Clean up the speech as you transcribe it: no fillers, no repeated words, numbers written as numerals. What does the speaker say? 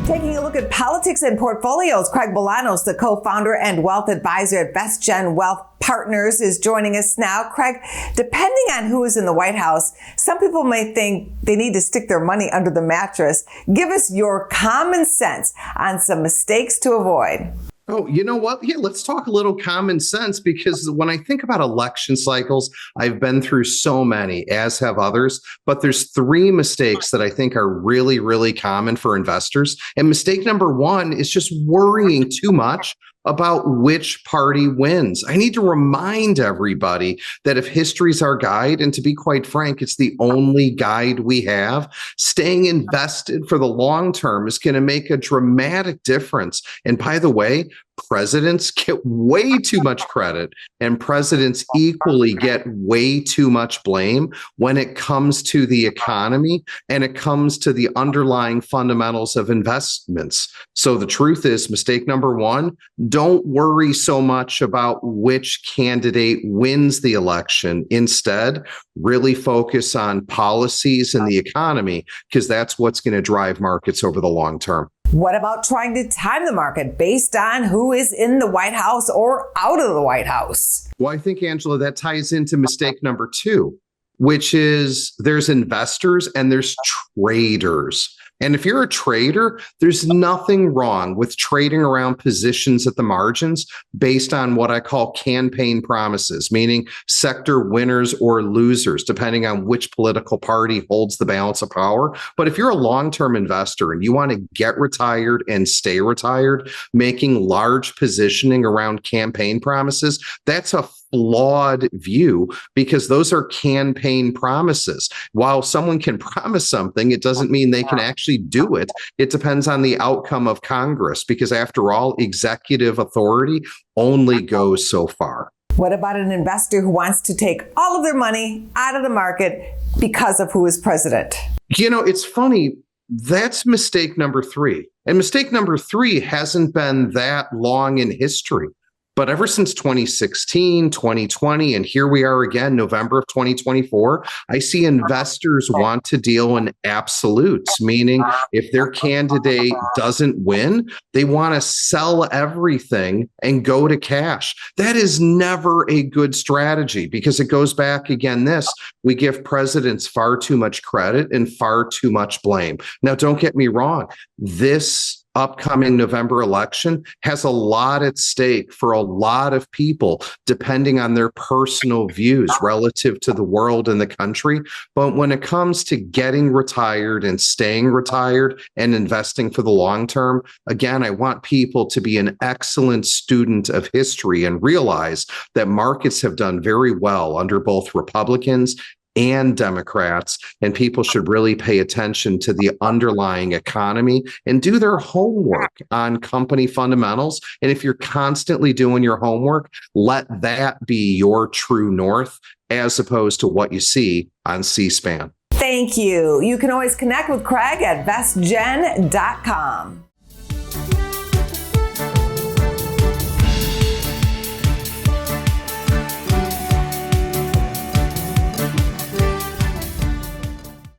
Taking a look at politics and portfolios, Craig Bolanos, the co-founder and wealth advisor at VestGen Wealth Partners, is joining us now. Craig, depending on who is in the White House, some people may think they need to stick their money under the mattress. Give us your common sense on some mistakes to avoid. Oh, you know what? Yeah, let's talk a little common sense, because when I think about election cycles, I've been through so many, as have others, but there's three mistakes that I think are really, really common for investors. And mistake number one is just worrying too much about which party wins. I need to remind everybody that if history's our guide, and to be quite frank, it's the only guide we have, staying invested for the long term is going to make a dramatic difference. And by the way, presidents get way too much credit, and presidents equally get way too much blame when it comes to the economy and it comes to the underlying fundamentals of investments. So the truth is, mistake number one, don't worry so much about which candidate wins the election. Instead, really focus on policies and the economy, because that's what's going to drive markets over the long term. What about trying to time the market based on who is in the White House or out of the White House? Well, I think, Angela, that ties into mistake number two, which is there's investors and there's traders. And if you're a trader, there's nothing wrong with trading around positions at the margins based on what I call campaign promises, meaning sector winners or losers, depending on which political party holds the balance of power. But if you're a long-term investor and you want to get retired and stay retired, making large positioning around campaign promises, that's a flawed view, because those are campaign promises. While someone can promise something, it doesn't mean they can actually do it. It depends on the outcome of Congress, because after all, executive authority only goes so far. What about an investor who wants to take all of their money out of the market because of who is president? You know, it's funny. That's mistake number three. And mistake number three hasn't been that long in history. But ever since 2016, 2020, and here we are again, November of 2024, I see investors want to deal in absolutes, meaning if their candidate doesn't win, they want to sell everything and go to cash. That is never a good strategy, because it goes back again, we give presidents far too much credit and far too much blame. Now, don't get me wrong, this upcoming November election has a lot at stake for a lot of people, depending on their personal views relative to the world and the country. But when it comes to getting retired and staying retired and investing for the long term, again, I want people to be an excellent student of history and realize that markets have done very well under both Republicans and Democrats, and people should really pay attention to the underlying economy and do their homework on company fundamentals. And if you're constantly doing your homework, let that be your true north, as opposed to what you see on C-SPAN. Thank you. You can always connect with Craig at VestGen.com.